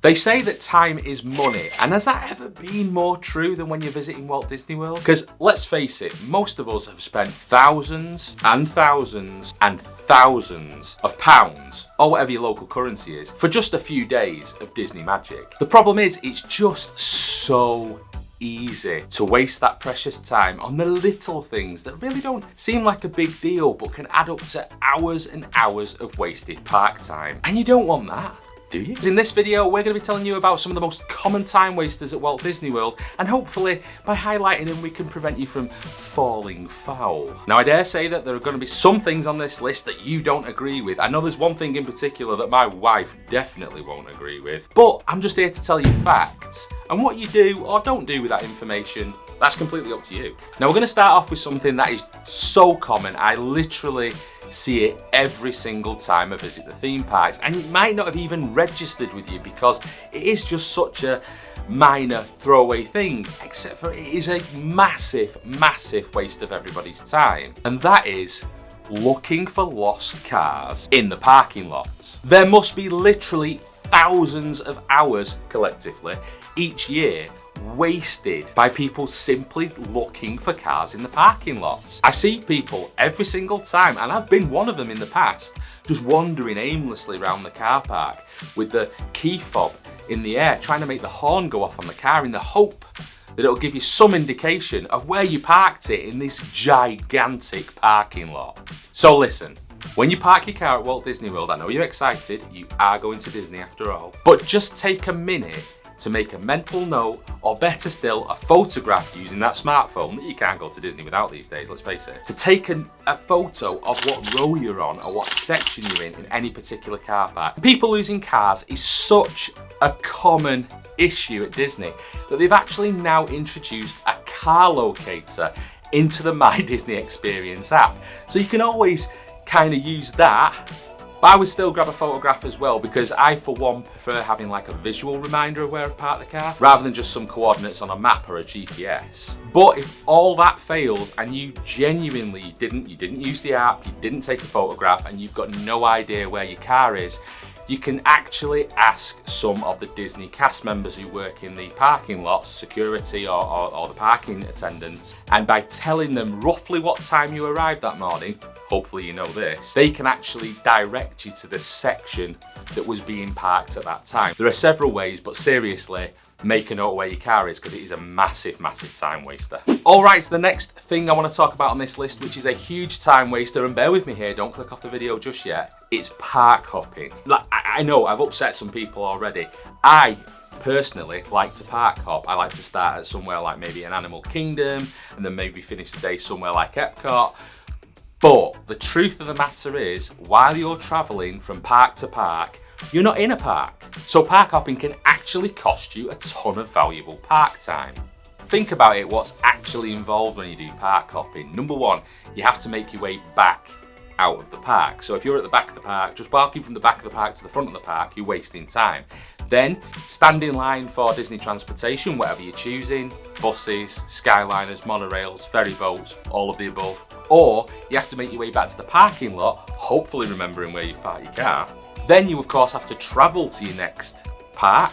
They say that time is money, and has that ever been more true than when you're visiting Walt Disney World? Because let's face it, most of us have spent thousands and thousands and thousands of pounds, or whatever your local currency is, for just a few days of Disney magic. The problem is, it's just so easy to waste that precious time on the little things that really don't seem like a big deal but can add up to hours and hours of wasted park time. And you don't want that, do you? In this video, we're going to be telling you about some of the most common time wasters at Walt Disney World, and hopefully by highlighting them we can prevent you from falling foul. Now, I dare say that there are going to be some things on this list that you don't agree with. I know there's one thing in particular that my wife definitely won't agree with, but I'm just here to tell you facts, and what you do or don't do with that information, that's completely up to you. Now, we're going to start off with something that is so common, I literally see it every single time I visit the theme parks, and it might not have even registered with you because it is just such a minor throwaway thing, except for it is a massive waste of everybody's time, and that is looking for lost cars in the parking lots. There must be literally thousands of hours collectively each year wasted by people simply looking for cars in the parking lots. I see people every single time, and I've been one of them in the past, just wandering aimlessly around the car park with the key fob in the air, trying to make the horn go off on the car in the hope that it'll give you some indication of where you parked it in this gigantic parking lot. So listen, when you park your car at Walt Disney World, I know you're excited, you are going to Disney after all, but just take a minute to make a mental note, or better still, a photograph using that smartphone that you can't go to Disney without these days, let's face it. To take a photo of what row you're on or what section you're in any particular car park. People losing cars is such a common issue at Disney that they've actually now introduced a car locator into the My Disney Experience app. So you can always kind of use that. But I would still grab a photograph as well, because I, for one, prefer having like a visual reminder of where I've parked the car, rather than just some coordinates on a map or a GPS. But if all that fails and you genuinely didn't use the app, you didn't take a photograph, and you've got no idea where your car is, you can actually ask some of the Disney cast members who work in the parking lots, security or the parking attendants, and by telling them roughly what time you arrived that morning, hopefully you know this, they can actually direct you to the section that was being parked at that time. There are several ways, but seriously, make a note where your car is, because it is a massive time waster. Alright, so the next thing I want to talk about on this list, which is a huge time waster, and bear with me here, don't click off the video just yet, it's park hopping. Like, I know I've upset some people already. I personally like to park hop. I like to start at somewhere like maybe an Animal Kingdom, and then maybe finish the day somewhere like Epcot. But the truth of the matter is, while you're traveling from park to park, you're not in a park. So park hopping can actually cost you a ton of valuable park time. Think about it, what's actually involved when you do park hopping. Number one, you have to make your way back out of the park. So if you're at the back of the park, just walking from the back of the park to the front of the park, you're wasting time. Then stand in line for Disney transportation, whatever you're choosing, buses, Skyliners, monorails, ferry boats, all of the above. Or you have to make your way back to the parking lot, hopefully remembering where you've parked your car. Then you of course have to travel to your next park.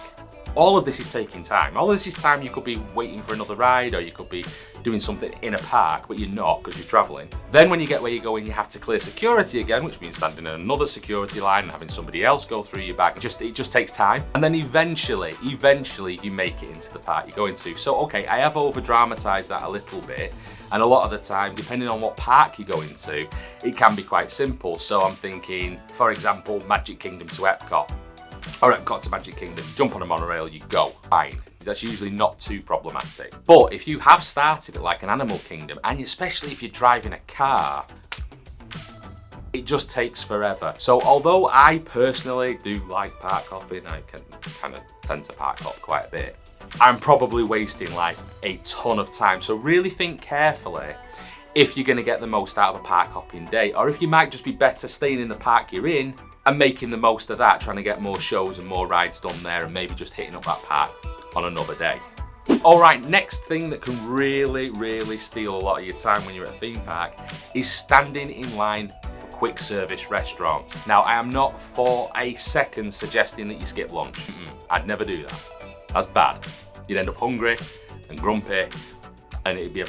All of this is taking time. All of this is time you could be waiting for another ride, or you could be doing something in a park, but you're not because you're traveling. Then when you get where you're going, you have to clear security again, which means standing in another security line and having somebody else go through your bag. It just takes time. And then eventually you make it into the park you're going to. So okay, I have over dramatized that a little bit. And a lot of the time, depending on what park you're going to, it can be quite simple. So I'm thinking, for example, Magic Kingdom to Epcot, or Epcot to Magic Kingdom, jump on a monorail, you go, fine. That's usually not too problematic. But if you have started at like an Animal Kingdom, and especially if you're driving a car, it just takes forever. So although I personally do like park hopping, I can kind of tend to park hop quite a bit, I'm probably wasting like a ton of time. So really think carefully if you're going to get the most out of a park hopping day, or if you might just be better staying in the park you're in and making the most of that, trying to get more shows and more rides done there, and maybe just hitting up that park on another day. Alright, next thing that can really steal a lot of your time when you're at a theme park is standing in line for quick service restaurants. Now, I am not for a second suggesting that you skip lunch. I'd never do that. That's bad. You'd end up hungry and grumpy, and it'd be a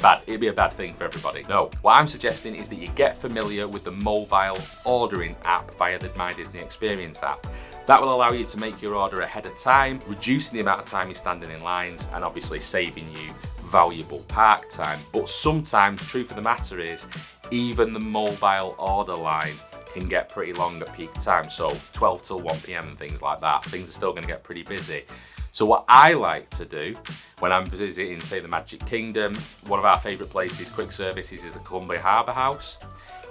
bad thing for everybody. No, what I'm suggesting is that you get familiar with the mobile ordering app via the My Disney Experience app. That will allow you to make your order ahead of time, reducing the amount of time you're standing in lines and obviously saving you valuable park time. But sometimes, truth of the matter is, even the mobile order line can get pretty long at peak time. So 12 till 1 p.m. and things like that, things are still gonna get pretty busy. So what I like to do when I'm visiting, say, the Magic Kingdom, one of our favorite places, quick services, is the Columbia Harbour House.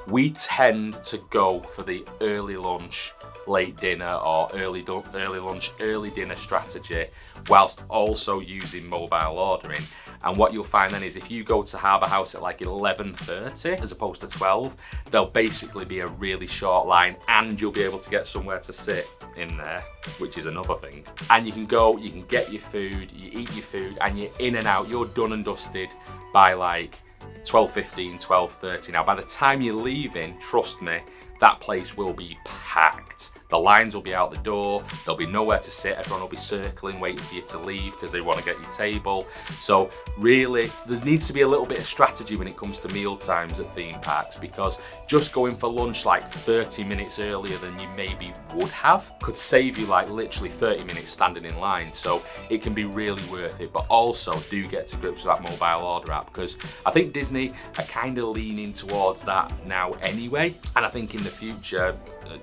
We tend to go for the early lunch, late dinner, or early lunch, early dinner strategy, whilst also using mobile ordering. And what you'll find then is if you go to Harbour House at like 11:30 as opposed to 12, there'll basically be a really short line and you'll be able to get somewhere to sit in there, which is another thing. And you can go, you can get your food, you eat your food, and you're in and out, you're done and dusted by like 12:15, 12:30. Now, by the time you're leaving, trust me, that place will be packed. The lines will be out the door, there'll be nowhere to sit, everyone will be circling, waiting for you to leave because they want to get your table. So really, there needs to be a little bit of strategy when it comes to meal times at theme parks, because just going for lunch like 30 minutes earlier than you maybe would have could save you like literally 30 minutes standing in line. So it can be really worth it, but also do get to grips with that mobile order app, because I think Disney are kind of leaning towards that now anyway. And I think in the future,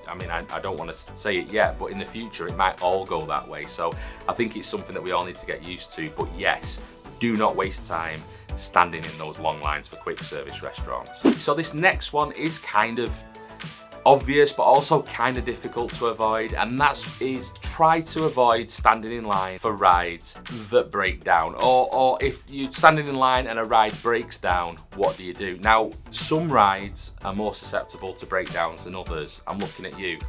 I mean, I don't want to say it yet, but in the future it might all go that way. So I think it's something that we all need to get used to. But yes, do not waste time standing in those long lines for quick service restaurants. So this next one is kind of obvious, but also kind of difficult to avoid, and is try to avoid standing in line for rides that break down, or if you're standing in line and a ride breaks down, what do you do? Now, some rides are more susceptible to breakdowns than others. I'm looking at you,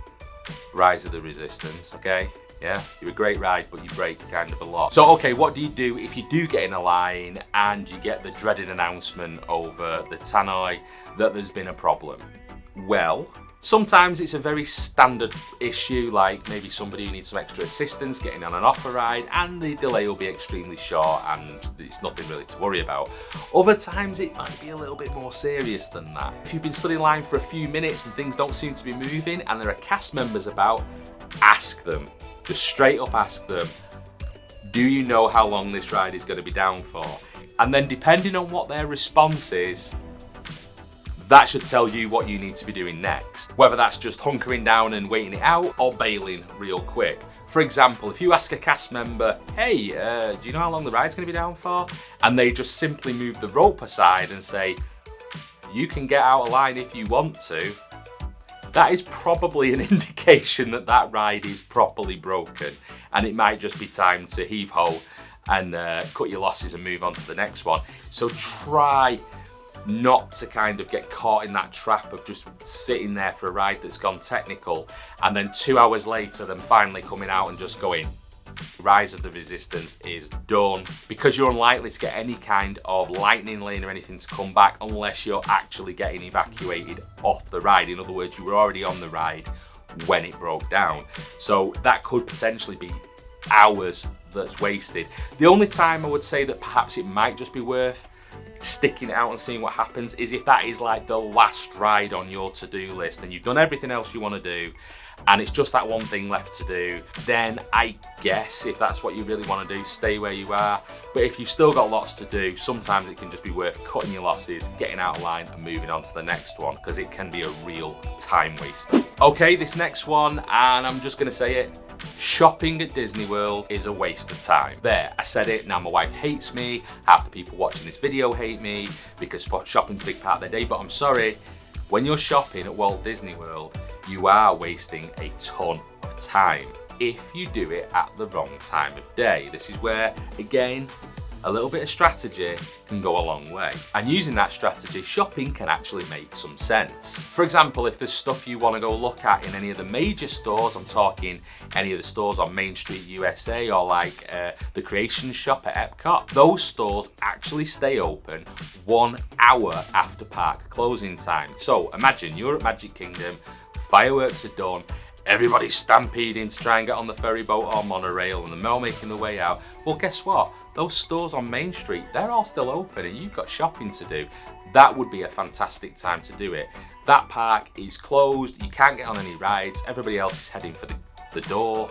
Rise of the Resistance, okay? Yeah, you're a great ride, but you break kind of a lot. So, okay, what do you do if you do get in a line and you get the dreaded announcement over the tannoy that there's been a problem? Well, sometimes it's a very standard issue, like maybe somebody who needs some extra assistance getting on and off a ride, and the delay will be extremely short and it's nothing really to worry about. Other times it might be a little bit more serious than that. If you've been stood in line for a few minutes and things don't seem to be moving and there are cast members about, ask them. Just straight up ask them, do you know how long this ride is going to be down for? And then depending on what their response is, that should tell you what you need to be doing next. Whether that's just hunkering down and waiting it out or bailing real quick. For example, if you ask a cast member, hey, do you know how long the ride's gonna be down for? And they just simply move the rope aside and say, you can get out of line if you want to, that is probably an indication that that ride is properly broken. And it might just be time to heave-ho and cut your losses and move on to the next one. So try not to kind of get caught in that trap of just sitting there for a ride that's gone technical and then 2 hours later them finally coming out and just going, Rise of the Resistance is done, because you're unlikely to get any kind of lightning lane or anything to come back unless you're actually getting evacuated off the ride. In other words, you were already on the ride when it broke down. So that could potentially be hours that's wasted. The only time I would say that perhaps it might just be worth sticking it out and seeing what happens is if that is like the last ride on your to-do list and you've done everything else you want to do and it's just that one thing left to do, then I guess if that's what you really want to do, stay where you are. But if you've still got lots to do, sometimes it can just be worth cutting your losses, getting out of line and moving on to the next one, because it can be a real time waster. Okay, this next one, and I'm just going to say it, shopping at Disney World is a waste of time. There, I said it. Now my wife hates me, half the people watching this video hate me because shopping's a big part of their day, but I'm sorry, when you're shopping at Walt Disney World, you are wasting a ton of time if you do it at the wrong time of day. This is where, again, a little bit of strategy can go a long way. And using that strategy, shopping can actually make some sense. For example, if there's stuff you want to go look at in any of the major stores, I'm talking any of the stores on Main Street USA or like the Creation Shop at Epcot, those stores actually stay open 1 hour after park closing time. So imagine you're at Magic Kingdom, fireworks are done, everybody's stampeding to try and get on the ferry boat or monorail, and they're all making their way out. Well, guess what? Those stores on Main Street, they're all still open and you've got shopping to do. That would be a fantastic time to do it. That park is closed, you can't get on any rides, everybody else is heading for the door.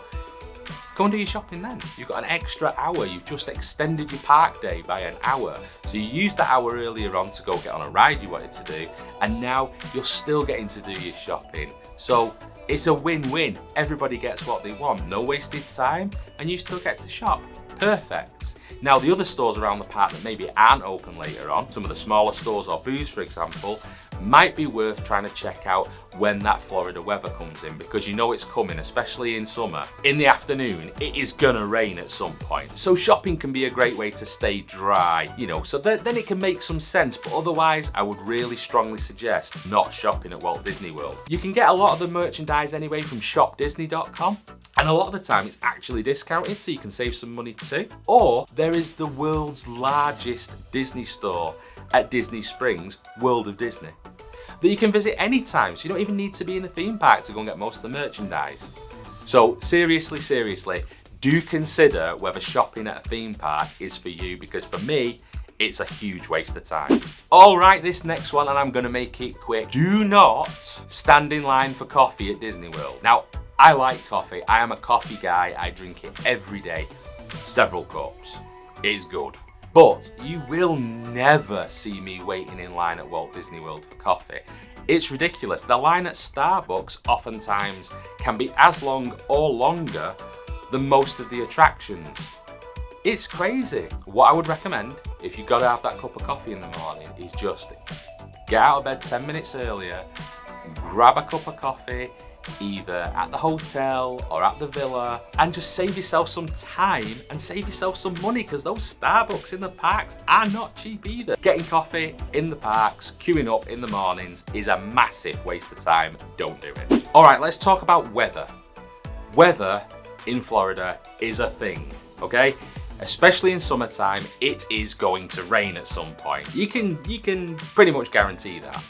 Go and do your shopping then. You've got an extra hour. You've just extended your park day by an hour. So you used that hour earlier on to go get on a ride you wanted to do, and now you're still getting to do your shopping. So it's a win-win. Everybody gets what they want. No wasted time, and you still get to shop. Perfect. Now the other stores around the park that maybe aren't open later on, some of the smaller stores or booths for example, might be worth trying to check out when that Florida weather comes in, because you know it's coming, especially in summer. In the afternoon, it is gonna rain at some point. So shopping can be a great way to stay dry, you know, so then it can make some sense, but otherwise I would really strongly suggest not shopping at Walt Disney World. You can get a lot of the merchandise anyway from shopdisney.com. And a lot of the time it's actually discounted, so you can save some money too. Or there is the world's largest Disney store at Disney Springs, World of Disney, that you can visit anytime, so you don't even need to be in a theme park to go and get most of the merchandise. So seriously, do consider whether shopping at a theme park is for you, because for me, it's a huge waste of time. All right, this next one, and I'm gonna make it quick. Do not stand in line for coffee at Disney World. Now, I like coffee. I am a coffee guy. I drink it every day, several cups. It's good. But you will never see me waiting in line at Walt Disney World for coffee. It's ridiculous. The line at Starbucks oftentimes can be as long or longer than most of the attractions. It's crazy. What I would recommend, if you've got to have that cup of coffee in the morning, is just get out of bed 10 minutes earlier, grab a cup of coffee, either at the hotel or at the villa, and just save yourself some time and save yourself some money, because those Starbucks in the parks are not cheap either. Getting coffee in the parks, queuing up in the mornings is a massive waste of time. Don't do it. All right, let's talk about weather. Weather in Florida is a thing, okay? Especially in summertime, it is going to rain at some point. You can pretty much guarantee that.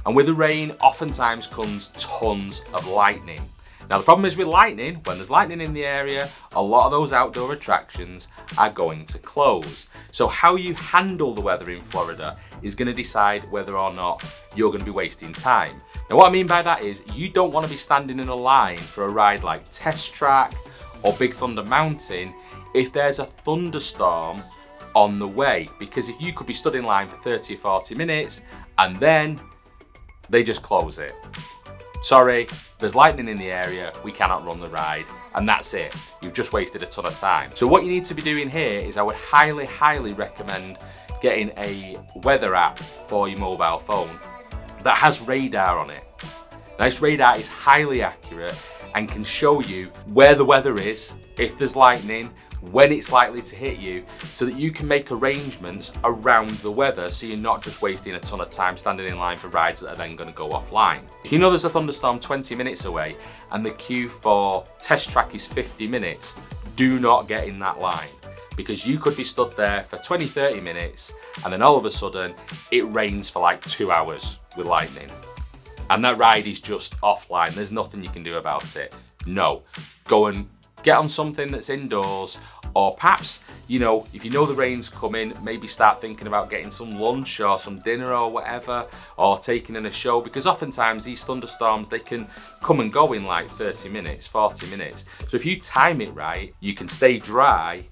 And with the rain, oftentimes comes tons of lightning. Now the problem is with lightning, when there's lightning in the area, a lot of those outdoor attractions are going to close. So how you handle the weather in Florida is going to decide whether or not you're going to be wasting time. Now what I mean by that is, you don't want to be standing in a line for a ride like Test Track or Big Thunder Mountain if there's a thunderstorm on the way, because if you could be stood in line for 30 or 40 minutes and then they just close it. Sorry, there's lightning in the area, we cannot run the ride, and that's it. You've just wasted a ton of time. So what you need to be doing here is, I would highly recommend getting a weather app for your mobile phone that has radar on it. Now this radar is highly accurate and can show you where the weather is, if there's lightning, when it's likely to hit you, so that you can make arrangements around the weather, so you're not just wasting a ton of time standing in line for rides that are then going to go offline. If you know there's a thunderstorm 20 minutes away and the queue for Test Track is 50 minutes, do not get in that line, because you could be stood there for 20-30 minutes and then all of a sudden it rains for like 2 hours with lightning and that ride is just offline. There's nothing you can do about it. No, go and get on something that's indoors, or perhaps, you know, if you know the rain's coming, maybe start thinking about getting some lunch or some dinner or whatever, or taking in a show, because oftentimes these thunderstorms, they can come and go in like 30 minutes, 40 minutes. So if you time it right, you can stay dry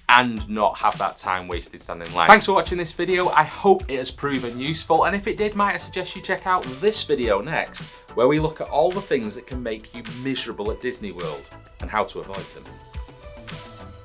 and not have that time wasted standing in line. Thanks for watching this video. I hope it has proven useful, and if it did, might I suggest you check out this video next, where we look at all the things that can make you miserable at Disney World and how to avoid them.